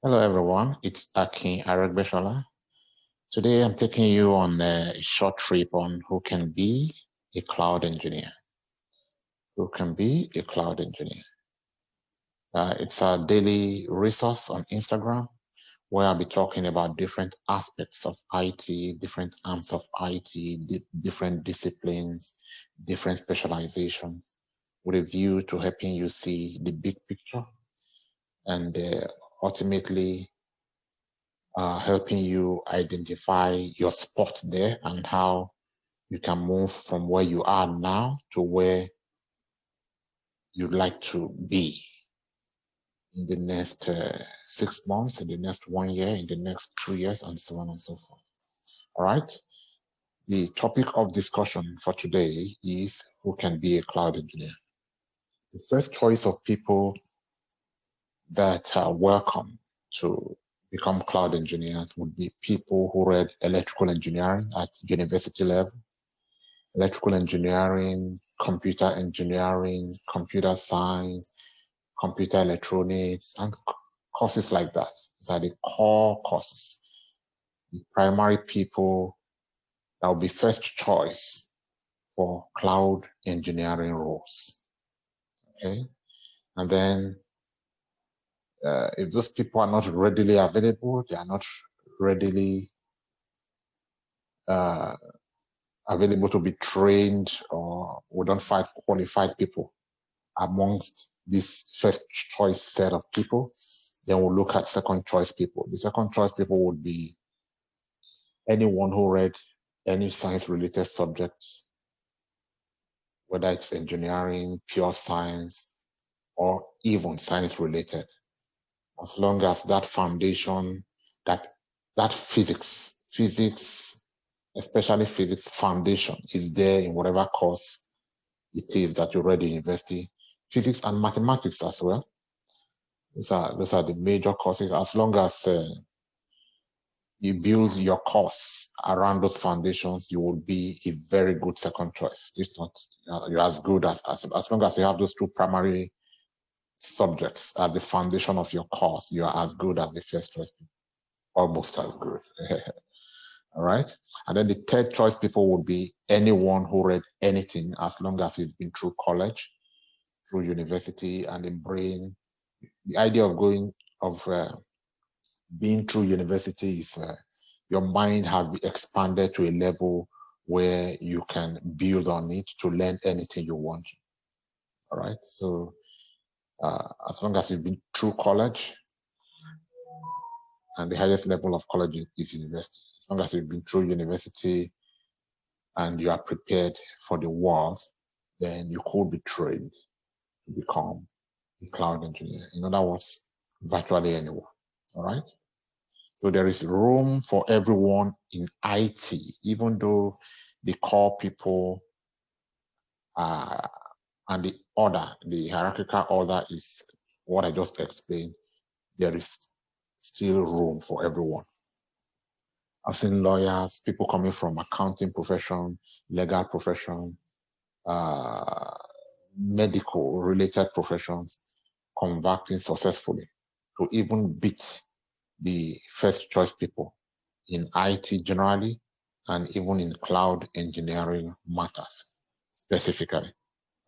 Hello everyone, it's Akin Aragbeshola. Today I'm taking you on a short trip on who can be a cloud engineer. Who can be a cloud engineer? It's a daily resource on Instagram where I'll be talking about different aspects of IT, different arms of IT, different disciplines, different specializations, with a view to helping you see the big picture and ultimately helping you identify your spot there and how you can move from where you are now to where you'd like to be in the next 6 months, in the next 1 year, in the next 3 years, and so on and so forth. All right. The topic of discussion for today is who can be a cloud engineer. The first choice of people that are welcome to become cloud engineers would be people who read electrical engineering at university level, electrical engineering, computer science, computer electronics, and courses like that. These are the core courses. The primary people that will be first choice for cloud engineering roles. Okay, and then if those people are not readily available, they are not readily available to be trained, or we don't find qualified people amongst this first choice set of people, then we'll look at second choice people. The second choice people would be anyone who read any science related subject, whether it's engineering, pure science, or even science related. As long as that foundation, that physics, especially physics foundation, is there in whatever course it is that you read in university, physics and mathematics as well. Those are the major courses. As long as you build your course around those foundations, you will be a very good second choice. It's not you're as good as long as you have those two primary subjects at the foundation of your course, you are as good as the first choice people, almost as good. All right. And then the third choice people would be anyone who read anything, as long as it's been through college, through university, and the brain. The idea of being through university is your mind has been expanded to a level where you can build on it to learn anything you want. All right. So as long as you've been through college, and the highest level of college is university. As long as you've been through university and you are prepared for the world, then you could be trained to become a cloud engineer. In other words, virtually anyone. All right. So there is room for everyone in IT, even though the core people and the hierarchical order is what I just explained. There is still room for everyone. I've seen lawyers, people coming from accounting profession, legal profession, medical related professions, converting successfully to even beat the first choice people in IT generally, and even in cloud engineering matters specifically,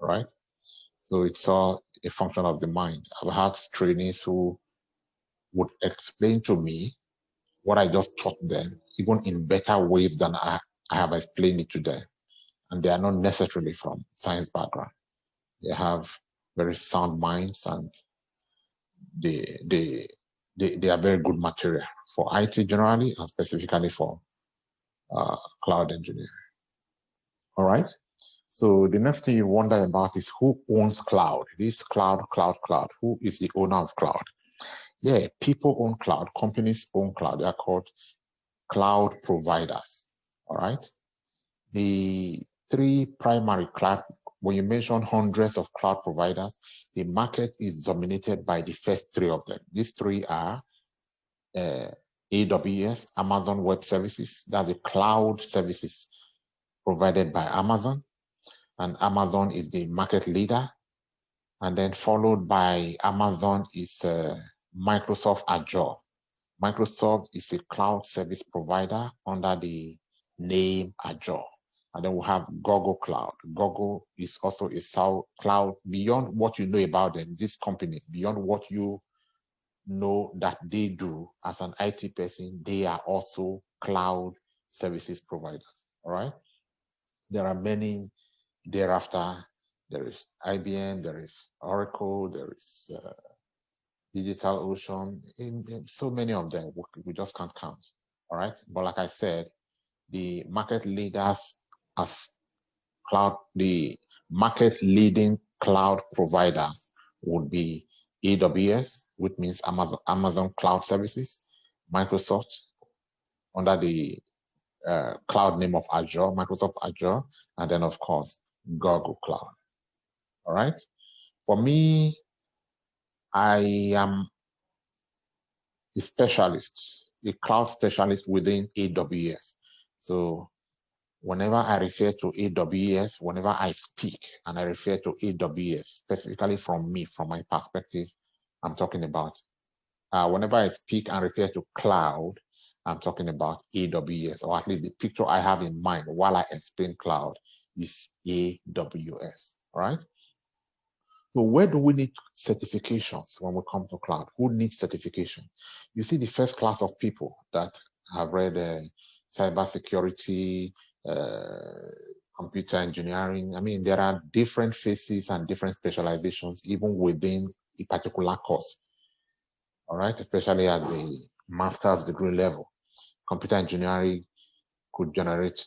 right? So it's all a function of the mind. I've had trainees who would explain to me what I just taught them, even in better ways than I have explained it to them. And they are not necessarily from science background. They have very sound minds, and they are very good material for IT generally, and specifically for cloud engineering. All right. So the next thing you wonder about is who owns cloud? This cloud. Who is the owner of cloud? Yeah, people own cloud. Companies own cloud. They are called cloud providers. All right. The three primary cloud, when you mention hundreds of cloud providers, the market is dominated by the first three of them. These three are AWS, Amazon Web Services. That's the cloud services provided by Amazon. And Amazon is the market leader. And then followed by Amazon is Microsoft Azure. Microsoft is a cloud service provider under the name Azure. And then we have Google Cloud. Google is also a cloud beyond what you know about them, these companies, beyond what you know that they do as an IT person, they are also cloud services providers. All right. There are many thereafter. There is IBM, there is Oracle, there is DigitalOcean, in so many of them, we just can't count. All right. But like I said, the market leaders as the market leading cloud providers would be AWS, which means Amazon Cloud Services, Microsoft under the cloud name of Azure, Microsoft Azure, and then of course, Google Cloud. All right. For me, I am a specialist, a cloud specialist within AWS. So whenever I refer to AWS, whenever I speak and I refer to AWS, specifically from me, from my perspective, I'm talking about, whenever I speak and refer to cloud, I'm talking about AWS, or at least the picture I have in mind while I explain cloud is AWS, right? So where do we need certifications when we come to cloud? Who needs certification? You see the first class of people that have read cybersecurity, computer engineering. I mean, there are different phases and different specializations even within a particular course. All right, especially at the master's degree level. Computer engineering could generate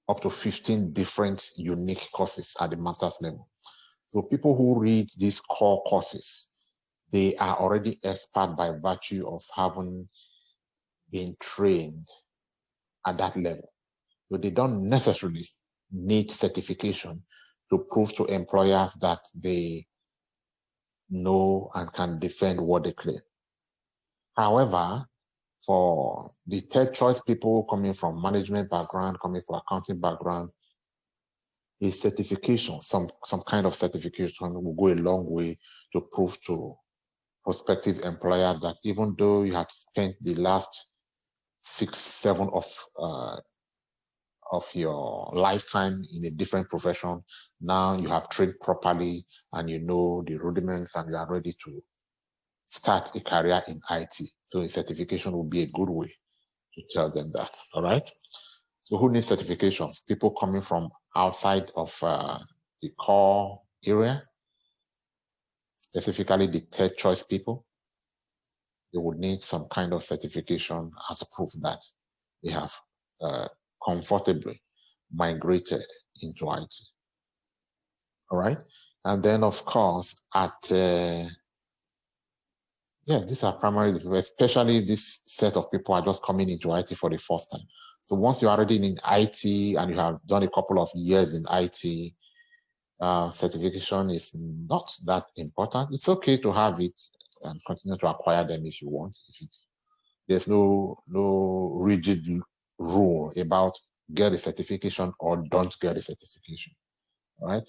up to 15 different unique courses at the master's level. So people who read these core courses, they are already expert by virtue of having been trained at that level. So they don't necessarily need certification to prove to employers that they know and can defend what they claim. However, for the third choice people coming from management background, coming from accounting background, a certification, some kind of certification will go a long way to prove to prospective employers that even though you have spent the last 6, 7 of your lifetime in a different profession, now you have trained properly and you know the rudiments and you are ready to start a career in IT. So a certification will be a good way to tell them that. All right. So who needs certifications? People coming from outside of the core area, specifically the third choice people. They would need some kind of certification as proof that they have comfortably migrated into IT. All right. And then, of course, these are primarily, especially this set of people are just coming into IT for the first time. So once you're already in IT and you have done a couple of years in IT, certification is not that important. It's okay to have it and continue to acquire them if you want. There's no rigid rule about get a certification or don't get a certification, right?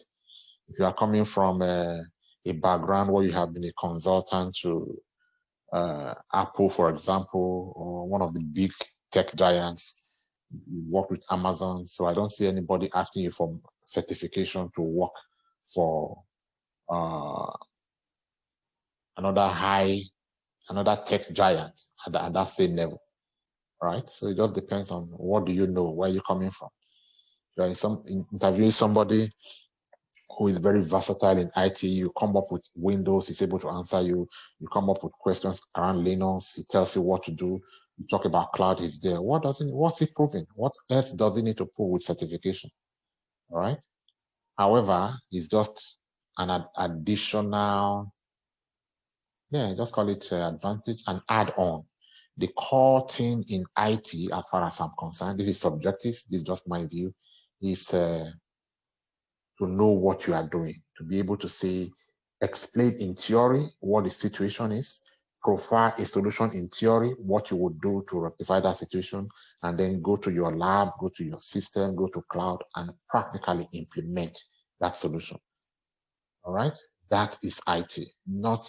If you are coming from a background where you have been a consultant to Apple, for example, or one of the big tech giants, you work with Amazon. So I don't see anybody asking you for certification to work for another tech giant at that same level, right? So it just depends on what do you know, where you're coming from. If you're interviewing somebody who is very versatile in IT, you come up with Windows, he's able to answer you. You come up with questions around Linux, he tells you what to do. You talk about cloud, he's there. What's he proving? What else does he need to prove with certification? All right. However, it's just an additional, just call it advantage, an add-on. The core thing in IT, as far as I'm concerned, this is subjective, this is just my view, is to know what you are doing, to be able to say, explain in theory what the situation is, profile a solution in theory, what you would do to rectify that situation, and then go to your lab, go to your system, go to cloud, and practically implement that solution. All right? That is IT, not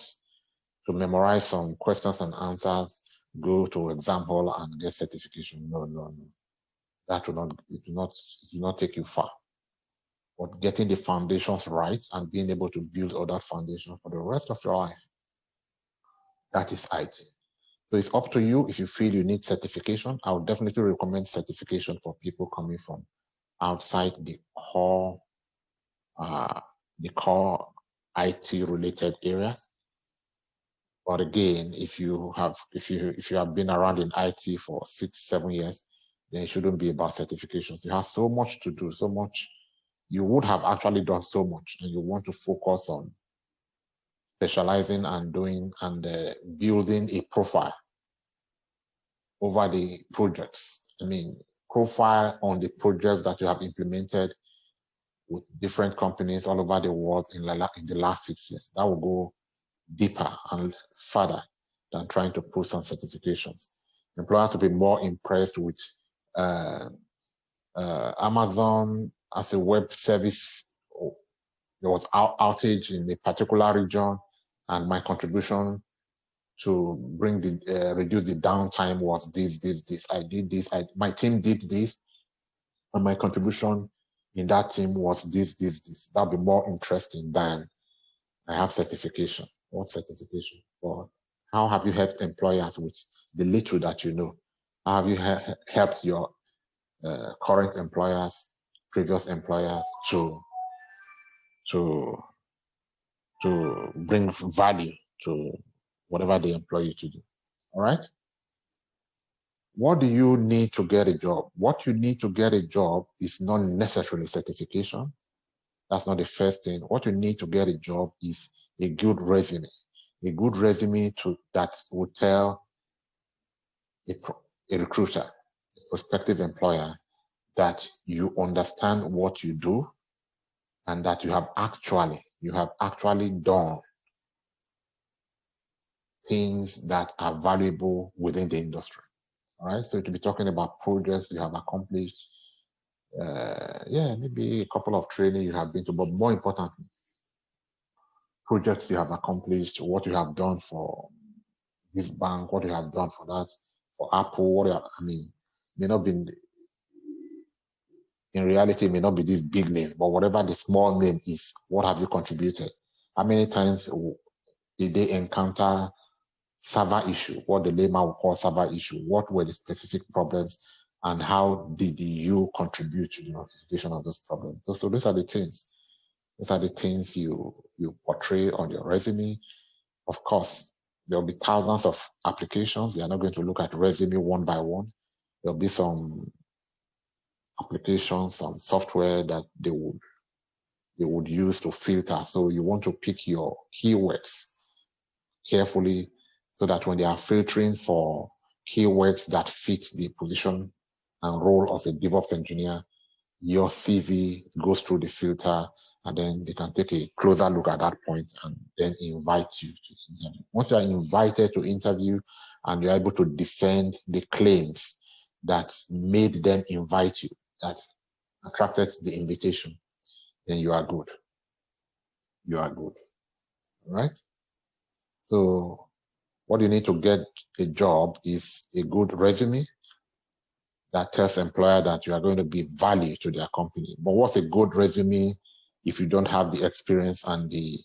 to memorize some questions and answers go to example and get certification. No, no, no. That will not, it will not take you far. But getting the foundations right and being able to build other foundations for the rest of your life, that is IT. So it's up to you. If you feel you need certification, I would definitely recommend certification for people coming from outside the core IT related areas. But again, if you have been around in IT for 6-7 years, then it shouldn't be about certifications. You have so much to do, so much. You would have actually done so much, and you want to focus on specializing and doing and building a profile over the projects. I mean, profile on the projects that you have implemented with different companies all over the world in the last 6 years. That will go deeper and further than trying to push on certifications. Employers will be more impressed with Amazon as a web service. There was outage in a particular region, and my contribution to bring the reduce the downtime was this. I did this. My team did this, and my contribution in that team was this. That'll be more interesting than I have certification. What certification? Or how have you helped employers with the little that you know? How have you helped your current employers, previous employers to bring value to whatever they employ you to do? All right. What do you need to get a job? What you need to get a job is not necessarily certification. That's not the first thing. What you need to get a job is a good resume. A good resume that will tell a recruiter, a prospective employer, that you understand what you do and that you have actually done things that are valuable within the industry. All right. So to be talking about projects you have accomplished, maybe a couple of training you have been to, but more importantly, projects you have accomplished, what you have done for this bank, what you have done for that, for Apple, may not be, in reality, may not be this big name, but whatever the small name is, what have you contributed? How many times did they encounter server issue, what the layman would call server issue? What were the specific problems, and how did you contribute to the notification of those problems? So those are the things. Those are the things you portray on your resume. Of course, there'll be thousands of applications. They are not going to look at resume one by one. There'll be some applications, some software that they would use to filter. So you want to pick your keywords carefully so that when they are filtering for keywords that fit the position and role of a DevOps engineer, your CV goes through the filter, and then they can take a closer look at that point and then invite you to interview. Once you are invited to interview and you're able to defend the claims that made them invite you, that attracted the invitation, then you are good. You are good. All right? So what you need to get a job is a good resume that tells employer that you are going to be value to their company. But what's a good resume if you don't have the experience and you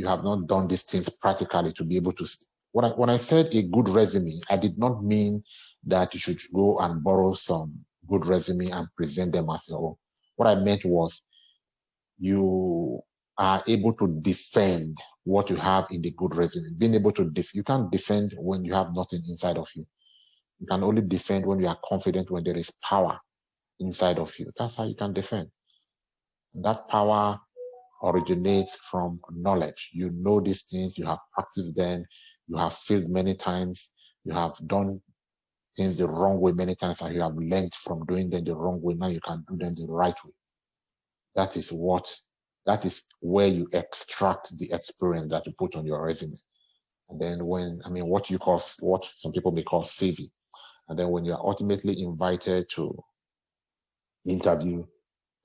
have not done these things practically to be able to? When I said a good resume, I did not mean that you should go and borrow some good resume and present them as your own. What I meant was you are able to defend what you have in the good resume. Being able to you can't defend when you have nothing inside of you. You can only defend when you are confident, when there is power inside of you. That's how you can defend. And that power originates from knowledge. You know these things, you have practiced them, you have failed many times, you have done things the wrong way many times, and you have learned from doing them the wrong way. Now you can do them the right way. That is where you extract the experience that you put on your resume. And then what some people may call CV. And then when you're ultimately invited to interview,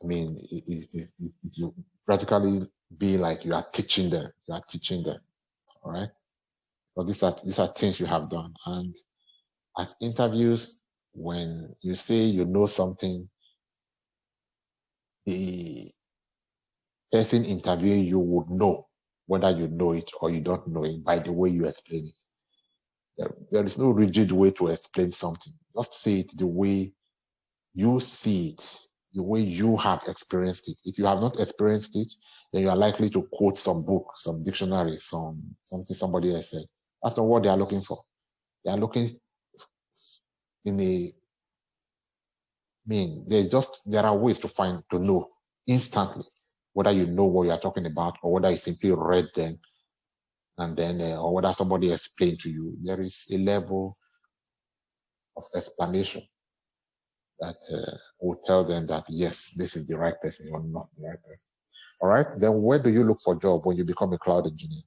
it will practically be like you are teaching them. You are teaching them. All right. But these are things you have done. And at interviews, when you say you know something, the person interviewing you would know whether you know it or you don't know it by the way you explain it. There is no rigid way to explain something. Just say it the way you see it, the way you have experienced it. If you have not experienced it, then you are likely to quote some book, some dictionary, something somebody else said. That's not what they are looking for. They are looking in a there are ways to know instantly whether you know what you are talking about or whether you simply read them and then or whether somebody explained to you. There is a level of explanation that will tell them that yes, this is the right person or not the right person. All right, then where do you look for job when you become a cloud engineer?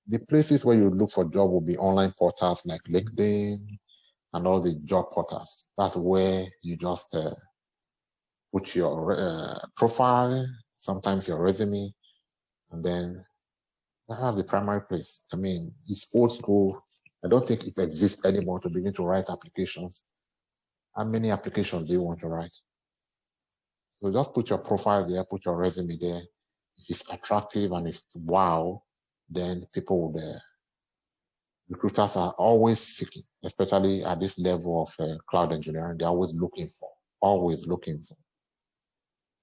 The places where you look for job will be online portals like LinkedIn and all the job portals. That's where you just put your profile, sometimes your resume, and then that's the primary place. I mean, it's old school. I don't think it exists anymore to begin to write applications. How many applications do you want to write? So just put your profile there, put your resume there. If it's attractive and if wow, then people would, recruiters are always seeking, especially at this level of cloud engineering. They're always looking for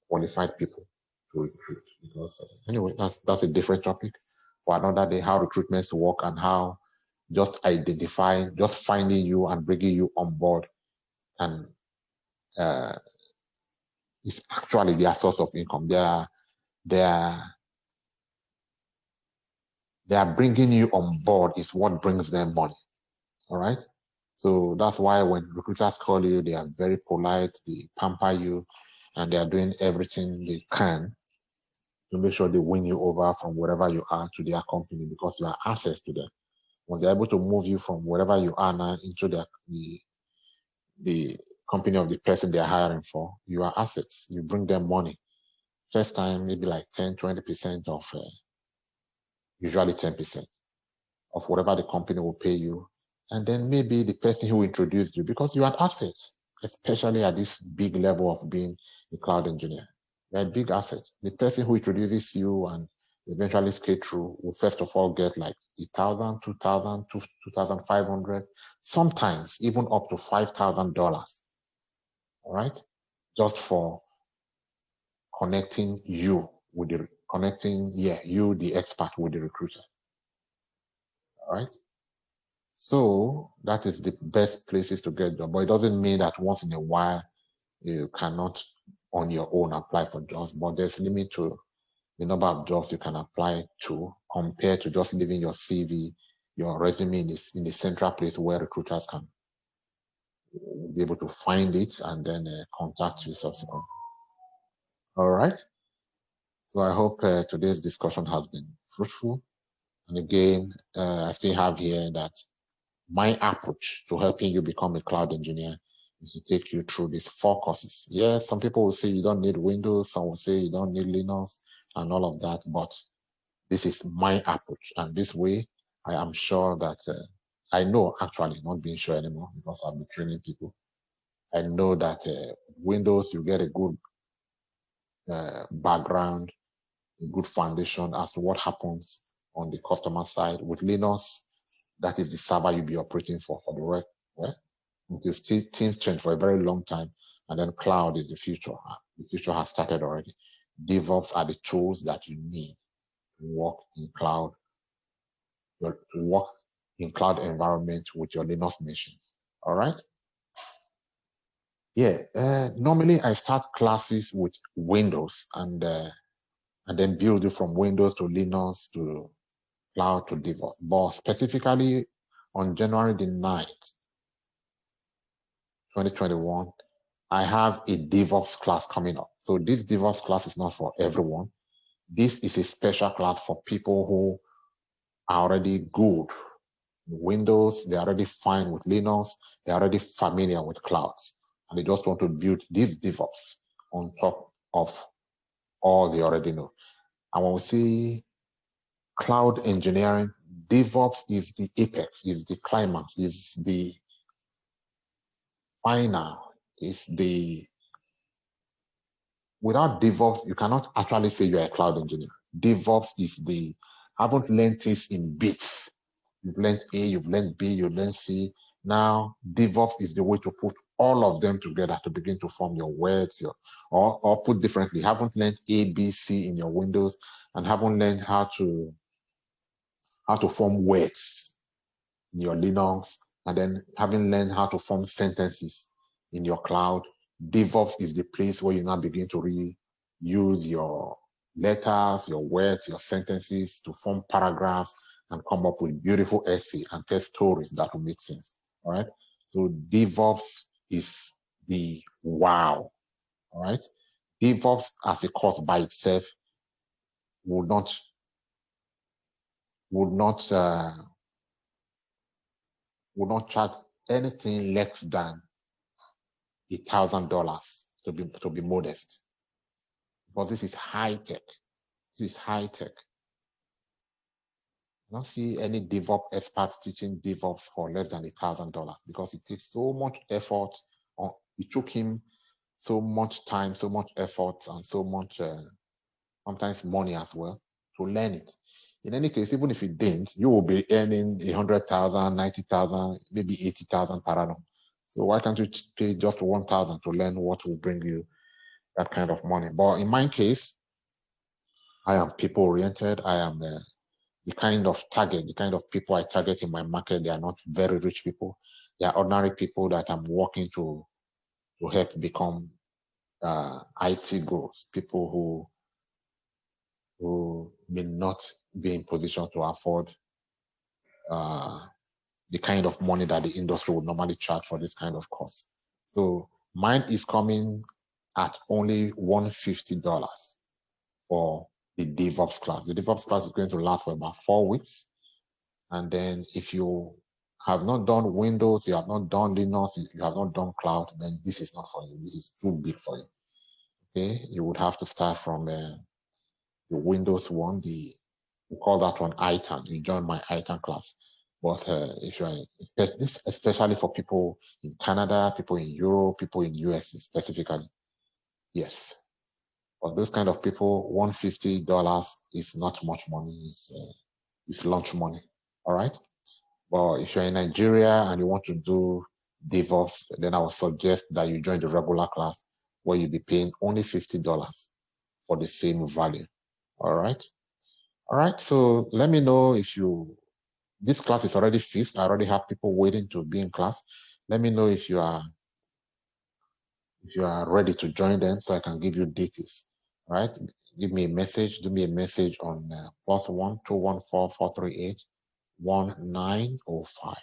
qualified people to recruit. Because anyway, that's a different topic for another day. How recruitments work and how just finding you and bringing you on board and is actually their source of income. They are bringing you on board is what brings them money. All right. So that's why when recruiters call you, they are very polite, they pamper you, and they are doing everything they can to make sure they win you over from wherever you are to their company because you are access to them. Once they're able to move you from wherever you are now into the company of the person they're hiring for, you are assets. You bring them money. First time, maybe like 10, 20% of, usually 10% of whatever the company will pay you. And then maybe the person who introduced you, because you are an asset, especially at this big level of being a cloud engineer. You're a big asset. The person who introduces you and eventually scale through will first of all get like 1,000, 2,000, 2,500, sometimes even up to $5,000. All right, just for connecting you, the expert with the recruiter. All right. So that is the best places to get job. But it doesn't mean that once in a while you cannot on your own apply for jobs. But there's a limit to the number of jobs you can apply to compared to just leaving your CV, your resume in the central place where recruiters can be able to find it and then contact you subsequently. All right. So I hope today's discussion has been fruitful. And again, I still have here that my approach to helping you become a cloud engineer is to take you through these 4 courses. Yes, some people will say you don't need Windows, some will say you don't need Linux and all of that, but this is my approach. And this way, I am sure that I know actually, not being sure anymore because I've been training people. I know that Windows, you get a good background, a good foundation as to what happens on the customer side. With Linux, that is the server you'll be operating for the rest. Well, until things change for a very long time, and then cloud is the future. The future has started already. DevOps are the tools that you need to work in cloud, environment with your Linux machine. All right. Yeah. Normally, I start classes with Windows and then build it from Windows to Linux to cloud to DevOps. But specifically on January the 9th, 2021, I have a DevOps class coming up. So this DevOps class is not for everyone. This is a special class for people who are already good with Windows, they're already fine with Linux, they're already familiar with clouds, and they just want to build this DevOps on top of all they already know. And when we see cloud engineering, DevOps is the apex, is the climax, is the final, is the, without DevOps, you cannot actually say you're a cloud engineer. DevOps is the, haven't learned things in bits. You've learned A, you've learned B, you've learned C. Now, DevOps is the way to put all of them together to begin to form your words, or put differently, haven't learned A, B, C in your Windows and haven't learned how to form words in your Linux, and then having learned how to form sentences in your cloud. DevOps is the place where you now begin to reuse your letters, your words, your sentences to form paragraphs and come up with beautiful essay and tell stories that will make sense. All right. So DevOps is the wow. All right. DevOps as a course by itself would not charge anything less than $1,000 to be modest, because this is high tech. This is high tech. I don't see any DevOps experts teaching DevOps for less than $1,000 because it takes so much effort. It took him so much time, so much effort, and so much sometimes money as well to learn it. In any case, even if you didn't, you will be earning 100,000, 90,000, maybe 80,000 per annum. So why can't you pay just 1,000 to learn what will bring you that kind of money? But in my case, I am people oriented. I am the kind of people I target in my market. They are not very rich people. They are ordinary people that I'm working to help become IT gurus, people who may not be in position to afford the kind of money that the industry would normally charge for this kind of course. So mine is coming at only $150 for the DevOps class. The DevOps class is going to last for about 4 weeks. And then if you have not done Windows, you have not done Linux, you have not done cloud, then this is not for you. This is too big for you. Okay, you would have to start from the Windows one. We call that one ITAN. You join my ITAN class. But if you're this, especially for people in Canada, people in Europe, people in US specifically, yes. For those kind of people, $150 is not much money. It's lunch money. All right. Well, if you're in Nigeria and you want to do DevOps, then I would suggest that you join the regular class where you'll be paying only $50 for the same value. All right. All right. So let me know if this class is already fixed. I already have people waiting to be in class. Let me know if you are ready to join them so I can give you details. All right. Give me a message. Do me a message on +1 214 438 1905.